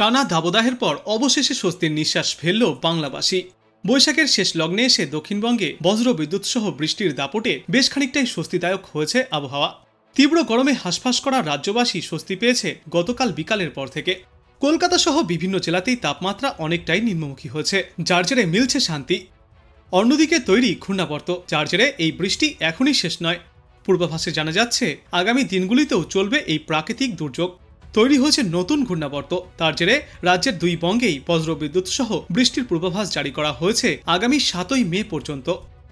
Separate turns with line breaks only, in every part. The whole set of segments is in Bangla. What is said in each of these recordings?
টানা দাবদাহের পর অবশেষে স্বস্তির নিঃশ্বাস ফেলল বাংলাবাসী। বৈশাখের শেষ লগ্নে এসে দক্ষিণবঙ্গে বজ্র বিদ্যুৎ সহ বৃষ্টির দাপটে বেশ খানিকটাই স্বস্তিদায়ক হয়েছে আবহাওয়া। তীব্র গরমে হাঁসফাঁস করা রাজ্যবাসী স্বস্তি পেয়েছে গতকাল বিকালের পর থেকে। কলকাতা সহ বিভিন্ন জেলাতেই তাপমাত্রা অনেকটাই নিম্নমুখী হয়েছে, যার জেরে মিলছে শান্তি। অন্যদিকে তৈরি ঘূর্ণাবর্ত, যার জেরে এই বৃষ্টি এখনই শেষ নয়। পূর্বাভাসে জানা যাচ্ছে আগামী দিনগুলিতেও চলবে এই প্রাকৃতিক দুর্যোগ। তৈরি হয়েছে নতুন ঘূর্ণাবর্ত, তার জেরে রাজ্যের দুই বঙ্গেই বজ্রবিদ্যুৎ সহ বৃষ্টির পূর্বাভাস জারি করা হয়েছে আগামী 7ই মে পর্যন্ত।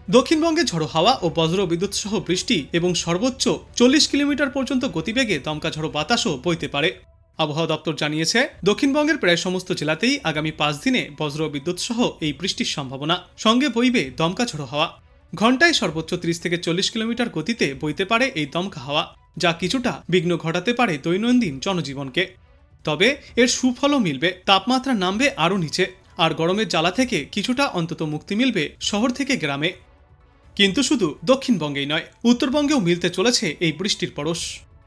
দক্ষিণবঙ্গে ঝড়ো হাওয়া ও বজ্রবিদ্যুৎ সহ বৃষ্টি এবং সর্বোচ্চ 40 কিলোমিটার পর্যন্ত গতিবেগে দমকা ঝড়ো বাতাসও বইতে পারে। আবহাওয়া দপ্তর জানিয়েছে দক্ষিণবঙ্গের প্রায় সমস্ত জেলাতেই আগামী 5 দিনে বজ্রবিদ্যুৎ সহ এই বৃষ্টির সম্ভাবনা, সঙ্গে বইবে দমকা ঝড়ো হাওয়া। ঘন্টায় সর্বোচ্চ 30 থেকে 40 কিলোমিটার গতিতে বইতে পারে এই দমকা হাওয়া, যা কিছুটা বিঘ্ন ঘটাতে পারে দৈনন্দিন জনজীবনকে। তবে এর সুফলও মিলবে, তাপমাত্রা নামবে আরও নিচে, আর গরমের জ্বালা থেকে কিছুটা অন্তত মুক্তি মিলবে শহর থেকে গ্রামে। কিন্তু শুধু দক্ষিণবঙ্গেই নয়, উত্তরবঙ্গেও মিলতে চলেছে এই বৃষ্টির পরশ।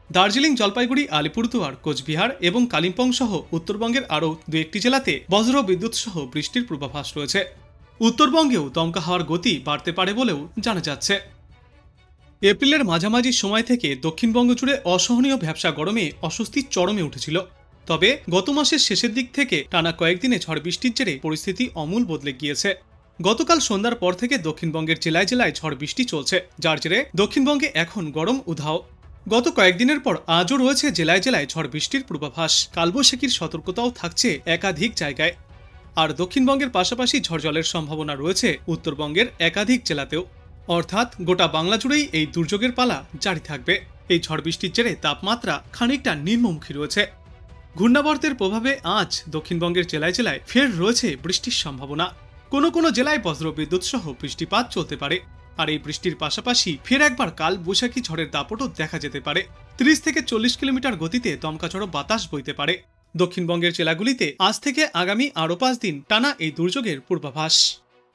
দার্জিলিং, জলপাইগুড়ি, আলিপুরদুয়ার, কোচবিহার এবং কালিম্পং সহ উত্তরবঙ্গের আরও 2-1টি জেলাতে বজ্র বিদ্যুৎ সহ বৃষ্টির পূর্বাভাস রয়েছে। উত্তরবঙ্গেও দমকা হাওয়ার গতি বাড়তে পারে বলেও জানা যাচ্ছে। এপ্রিলের মাঝামাঝি সময় থেকে দক্ষিণবঙ্গ জুড়ে অসহনীয় ভ্যাপসা গরমে অস্বস্তির চরমে উঠেছিল। তবে গত মাসের শেষের দিক থেকে টানা কয়েকদিনে ঝড় বৃষ্টির জেরে পরিস্থিতি আমূল বদলে গিয়েছে। গতকাল সন্ধ্যার পর থেকে দক্ষিণবঙ্গের জেলায় জেলায় ঝড় বৃষ্টি চলছে, যার জেরে দক্ষিণবঙ্গে এখন গরম উধাও। গত কয়েকদিনের পর আজও রয়েছে জেলায় জেলায় ঝড় বৃষ্টির পূর্বাভাস। কালবৈশাখীর সতর্কতাও থাকছে একাধিক জায়গায়। আর দক্ষিণবঙ্গের পাশাপাশি ঝড় জলের সম্ভাবনা রয়েছে উত্তরবঙ্গের একাধিক জেলাতেও। অর্থাৎ গোটা বাংলা জুড়েই এই দুর্যোগের পালা জারি থাকবে। এই ঝড় বৃষ্টির জেরে তাপমাত্রা খানিকটা নিম্নমুখী রয়েছে। ঘূর্ণাবর্তের প্রভাবে আজ দক্ষিণবঙ্গের জেলায় জেলায় ফের রয়েছে বৃষ্টির সম্ভাবনা। কোনো কোনো জেলায় বজ্রবিদ্যুৎ সহ বৃষ্টিপাত চলতে পারে। আর এই বৃষ্টির পাশাপাশি ফের একবার কাল বৈশাখী ঝড়ের দাপটও দেখা যেতে পারে। 30 থেকে 40 কিলোমিটার গতিতে দমকা ঝড়ো বাতাস বইতে পারে। দক্ষিণবঙ্গের জেলাগুলিতে আজ থেকে আগামী আরও 5 দিন টানা এই দুর্যোগের পূর্বাভাস।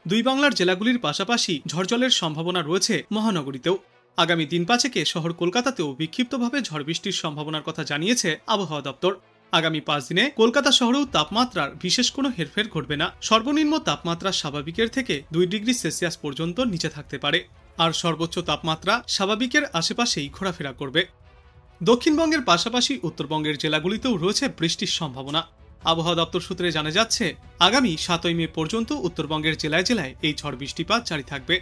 দুই বাংলার জেলাগুলির পাশাপাশি ঝড়জলের সম্ভাবনা রয়েছে মহানগরীতেও। আগামী দিন 5 শহর কলকাতাতেও বিক্ষিপ্তভাবে ঝড় বৃষ্টির সম্ভাবনার কথা জানিয়েছে আবহাওয়া দপ্তর। আগামী 5 দিনে কলকাতা শহরেও তাপমাত্রার বিশেষ কোনো হেরফের ঘটবে না। সর্বনিম্ন তাপমাত্রা স্বাভাবিকের থেকে 2 ডিগ্রি সেলসিয়াস পর্যন্ত নিচে থাকতে পারে, আর সর্বোচ্চ তাপমাত্রা স্বাভাবিকের আশেপাশেই ঘোরাফেরা করবে। দক্ষিণবঙ্গের পাশাপাশি উত্তরবঙ্গের জেলাগুলিতেও রয়েছে বৃষ্টির সম্ভাবনা। আবহাওয়া দপ্তর সূত্রে জানা যাচ্ছে আগামী 7ই মে পর্যন্ত উত্তরবঙ্গের জেলায় জেলায় এই ঝড় বৃষ্টিপাত জারি থাকবে।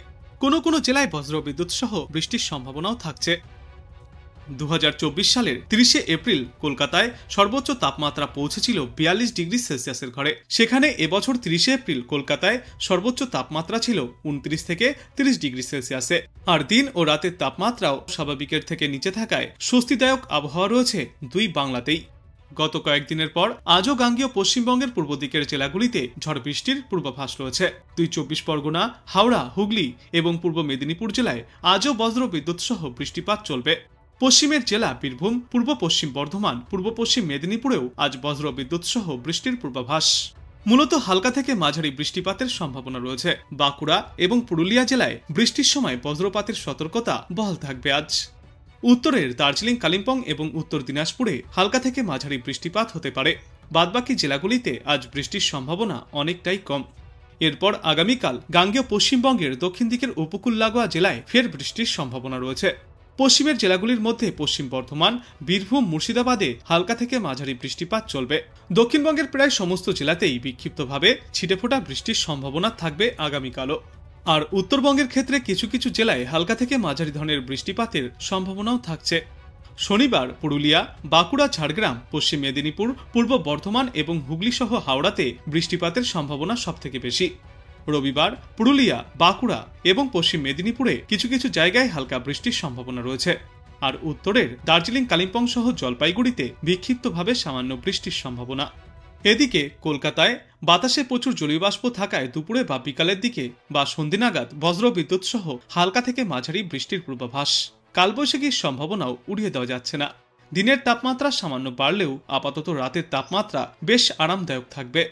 কোনো কোনো জেলায় বজ্রবিদ্যুৎ সহ বৃষ্টির সম্ভাবনাও থাকছে। 2024 সালের 30 এপ্রিল কলকাতায় সর্বোচ্চ তাপমাত্রা পৌঁছেছিল 42 ডিগ্রি সেলসিয়াসের ঘরে। সেখানে এবছর 30 এপ্রিল কলকাতায় সর্বোচ্চ তাপমাত্রা ছিল 29 থেকে 30 ডিগ্রি সেলসিয়াসে। আর দিন ও রাতের তাপমাত্রাও স্বাভাবিকের থেকে নিচে থাকায় স্বস্তিদায়ক আবহাওয়া রয়েছে দুই বাংলাতেই। গত কয়েকদিনের পর আজও গাঙ্গেয় পশ্চিমবঙ্গের পূর্ব দিকের জেলাগুলিতে ঝড় বৃষ্টির পূর্বাভাস রয়েছে। 24 পরগনা, হাওড়া, হুগলি এবং পূর্ব মেদিনীপুর জেলায় আজও বজ্র বিদ্যুৎ সহ বৃষ্টিপাত চলবে। পশ্চিমের জেলা বীরভূম, পূর্ব পশ্চিম বর্ধমান, পূর্ব পশ্চিম মেদিনীপুরেও আজ বজ্র বিদ্যুৎ সহ বৃষ্টির পূর্বাভাস। মূলত হালকা থেকে মাঝারি বৃষ্টিপাতের সম্ভাবনা রয়েছে। বাঁকুড়া এবং পুরুলিয়া জেলায় বৃষ্টির সময় বজ্রপাতের সতর্কতা বহাল থাকবে আজ। উত্তরের দার্জিলিং, কালিম্পং এবং উত্তর দিনাজপুরে হালকা থেকে মাঝারি বৃষ্টিপাত হতে পারে। বাদবাকি জেলাগুলিতে আজ বৃষ্টির সম্ভাবনা অনেকটাই কম। এরপর আগামীকাল গাঙ্গেয় পশ্চিমবঙ্গের দক্ষিণ দিকের উপকূল লাগোয়া জেলায় ফের বৃষ্টির সম্ভাবনা রয়েছে। পশ্চিমের জেলাগুলির মধ্যে পশ্চিম বর্ধমান, বীরভূম, মুর্শিদাবাদে হালকা থেকে মাঝারি বৃষ্টিপাত চলবে। দক্ষিণবঙ্গের প্রায় সমস্ত জেলাতেই বিক্ষিপ্তভাবে ছিটেফোঁটা বৃষ্টির সম্ভাবনা থাকবে আগামীকালও। আর উত্তরবঙ্গের ক্ষেত্রে কিছু কিছু জেলায় হালকা থেকে মাঝারি ধরনের বৃষ্টিপাতের সম্ভাবনাও থাকছে। শনিবার পুরুলিয়া, বাঁকুড়া, ঝাড়গ্রাম, পশ্চিম মেদিনীপুর, পূর্ব বর্ধমান এবং হুগলি সহ হাওড়াতে বৃষ্টিপাতের সম্ভাবনা সবথেকে বেশি। রবিবার পুরুলিয়া, বাঁকুড়া এবং পশ্চিম মেদিনীপুরে কিছু কিছু জায়গায় হালকা বৃষ্টির সম্ভাবনা রয়েছে। আর উত্তরের দার্জিলিং, কালিম্পং সহ জলপাইগুড়িতে বিক্ষিপ্তভাবে সামান্য বৃষ্টির সম্ভাবনা। এদিকে কলকাতায় বাতাসে প্রচুর জলীয়বাষ্প থাকায় দুপুরে বা বিকালের দিকে বা সন্ধ্যে নাগাদ বজ্র বিদ্যুৎ সহ হালকা থেকে মাঝারি বৃষ্টির পূর্বাভাস। কালবৈশাখীর সম্ভাবনাও উড়িয়ে দেওয়া যাচ্ছে না। দিনের তাপমাত্রা সামান্য বাড়লেও আপাতত রাতের তাপমাত্রা বেশ আরামদায়ক থাকবে।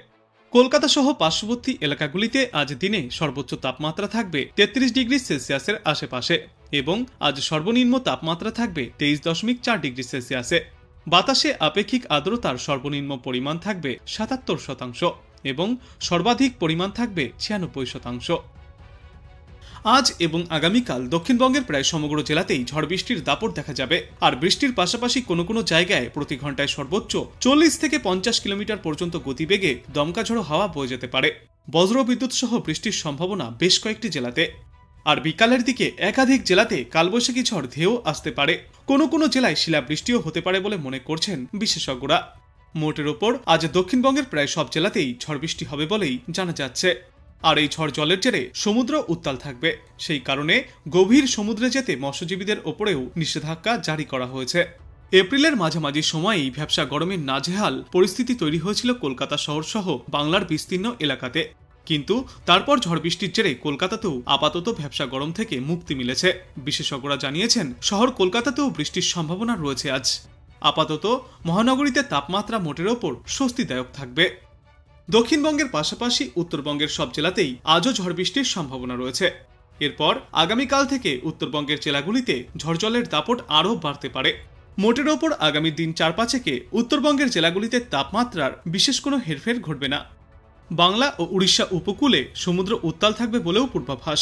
কলকাতা সহ পার্শ্ববর্তী এলাকাগুলিতে আজ দিনে সর্বোচ্চ তাপমাত্রা থাকবে 33 ডিগ্রি সেলসিয়াসের আশেপাশে এবং আজ সর্বনিম্ন তাপমাত্রা থাকবে 23.4 ডিগ্রি সেলসিয়াসে। বাতাসে আপেক্ষিক আর্দ্রতার সর্বনিম্ন পরিমাণ থাকবে ৭৭% এবং সর্বাধিক পরিমাণ থাকবে ৯৬%। আজ এবং আগামীকাল দক্ষিণবঙ্গের প্রায় সমগ্র জেলাতেই ঝড় বৃষ্টির দাপট দেখা যাবে। আর বৃষ্টির পাশাপাশি কোনো কোনো জায়গায় প্রতি ঘন্টায় সর্বোচ্চ ৪০ থেকে ৫০ কিলোমিটার পর্যন্ত গতিবেগে দমকা ঝড়ো হাওয়া বয়ে যেতে পারে। বজ্রবিদ্যুৎ সহ বৃষ্টির সম্ভাবনা বেশ কয়েকটি জেলাতে। আর বিকালের দিকে একাধিক জেলাতে কালবৈশাখী ঝড় ধেয়েও আসতে পারে। কোনো কোনো জেলায় শিলাবৃষ্টিও হতে পারে বলে মনে করছেন বিশেষজ্ঞরা। মোটের ওপর আজ দক্ষিণবঙ্গের প্রায় সব জেলাতেই ঝড় বৃষ্টি হবে বলেই জানা যাচ্ছে। আর এই ঝড় জলের জেরে সমুদ্র উত্তাল থাকবে, সেই কারণে গভীর সমুদ্রে যেতে মৎস্যজীবীদের ওপরেও নিষেধাজ্ঞা জারি করা হয়েছে। এপ্রিলের মাঝামাঝি সময়েই ভ্যাপসা গরমের নাজেহাল পরিস্থিতি তৈরি হয়েছিল কলকাতা শহর সহ বাংলার বিস্তীর্ণ এলাকাতে। কিন্তু তারপর ঝড় বৃষ্টির জেরে কলকাতাতেও আপাতত ভ্যাপসা গরম থেকে মুক্তি মিলেছে। বিশেষজ্ঞরা জানিয়েছেন শহর কলকাতাতেও বৃষ্টির সম্ভাবনা রয়েছে আজ। আপাতত মহানগরীতে তাপমাত্রা মোটের ওপর স্বস্তিদায়ক থাকবে। দক্ষিণবঙ্গের পাশাপাশি উত্তরবঙ্গের সব জেলাতেই আজও ঝড় বৃষ্টির সম্ভাবনা রয়েছে। এরপর আগামীকাল থেকে উত্তরবঙ্গের জেলাগুলিতে ঝড়জলের দাপট আরও বাড়তে পারে। মোটের ওপর আগামী দিন ৪-৫ উত্তরবঙ্গের জেলাগুলিতে তাপমাত্রার বিশেষ কোনো হেরফের ঘটবে না। বাংলা ও উড়িষ্যা উপকূলে সমুদ্র উত্তাল থাকবে বলেও পূর্বাভাস।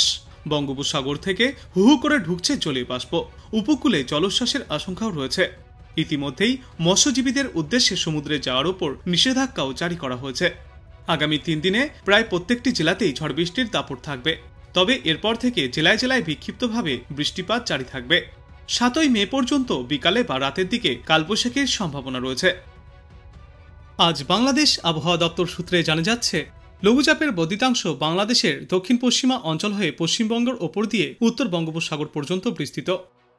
বঙ্গোপসাগর থেকে হু হু করে ঢুকছে জলীয় বাষ্প, উপকূলে জলোচ্ছ্বাসের আশঙ্কাও রয়েছে। ইতিমধ্যেই মৎস্যজীবীদের উদ্দেশ্যে সমুদ্রে যাওয়ার উপর নিষেধাজ্ঞাও জারি করা হয়েছে। আগামী ৩ দিনে প্রায় প্রত্যেকটি জেলাতেই ঝড় বৃষ্টির দাপট থাকবে। তবে এরপর থেকে জেলায় জেলায় বিক্ষিপ্তভাবে বৃষ্টিপাত জারি থাকবে। ৭ই মে পর্যন্ত বিকালে বা রাতের দিকে কালবৈশাখীর সম্ভাবনা রয়েছে। আজ বাংলাদেশ আবহাওয়া দপ্তর সূত্রে জানা যাচ্ছে, লঘুচাপের বর্ধিতাংশ বাংলাদেশের দক্ষিণ পশ্চিমা অঞ্চল হয়ে পশ্চিমবঙ্গের ওপর দিয়ে উত্তর বঙ্গোপসাগর পর্যন্ত বিস্তৃত।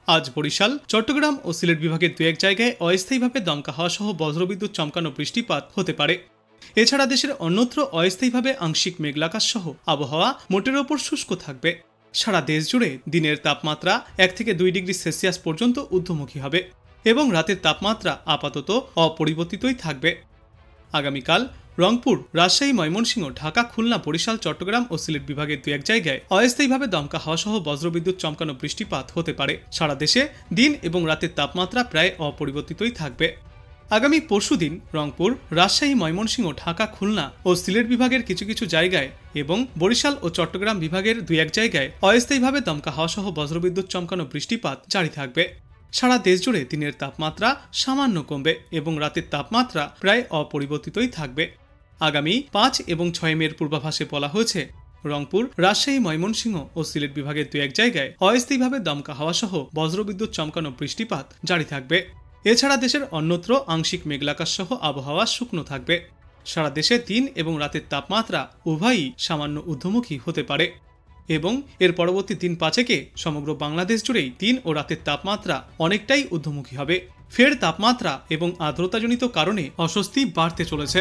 আজ বরিশাল, চট্টগ্রাম ও সিলেট বিভাগের ২-১ জায়গায় অস্থায়ীভাবে দমকা হাওয়া সহ বজ্রবিদ্যুৎ চমকানো বৃষ্টিপাত হতে পারে। এছাড়া দেশের অন্যত্র অস্থায়ীভাবে আংশিক মেঘলাকাশ সহ আবহাওয়া মোটের ওপর শুষ্ক থাকবে। সারা দেশ জুড়ে দিনের তাপমাত্রা ১ থেকে ২ ডিগ্রি সেলসিয়াস পর্যন্ত ঊর্ধ্বমুখী হবে এবং রাতের তাপমাত্রা আপাতত অপরিবর্তিতই থাকবে। আগামীকাল রংপুর, রাজশাহী, ময়মনসিংহ, ঢাকা, খুলনা, বরিশাল, চট্টগ্রাম ও সিলেট বিভাগের ২-১ জায়গায় অস্থায়ীভাবে দমকা হাওয়া সহ বজ্রবিদ্যুৎ চমকানো বৃষ্টিপাত হতে পারে। সারা দেশে দিন এবং রাতের তাপমাত্রা প্রায় অপরিবর্তিতই থাকবে। আগামী পরশুদিন রংপুর, রাজশাহী, ময়মনসিংহ, ঢাকা, খুলনা ও সিলেট বিভাগের কিছু কিছু জায়গায় এবং বরিশাল ও চট্টগ্রাম বিভাগের ২-১ জায়গায় অস্থায়ীভাবে দমকা হাওয়া সহ বজ্রবিদ্যুৎ চমকানো বৃষ্টিপাত জারি থাকবে। সারা দেশ জুড়ে দিনের তাপমাত্রা সামান্য কমবে এবং রাতের তাপমাত্রা প্রায় অপরিবর্তিতই থাকবে। আগামী ৫ এবং ৬ মের পূর্বাভাসে বলা হয়েছে, রংপুর, রাজশাহী, ময়মনসিংহ ও সিলেট বিভাগের ২-১ জায়গায় অস্থায়ীভাবে দমকা হাওয়া সহ বজ্রবিদ্যুৎ চমকানো বৃষ্টিপাত জারি থাকবে। এছাড়া দেশের অন্যত্র আংশিক মেঘলাকাশ সহ আবহাওয়া শুকনো থাকবে। সারা দেশে দিন এবং রাতের তাপমাত্রা উভয়ই সামান্য ঊর্ধ্বমুখী হতে পারে এবং এর পরবর্তী দিন ৫ সমগ্র বাংলাদেশ জুড়েই দিন ও রাতের তাপমাত্রা অনেকটাই ঊর্ধ্বমুখী হবে। ফের তাপমাত্রা এবং আর্দ্রতাজনিত কারণে অস্বস্তি বাড়তে চলেছে।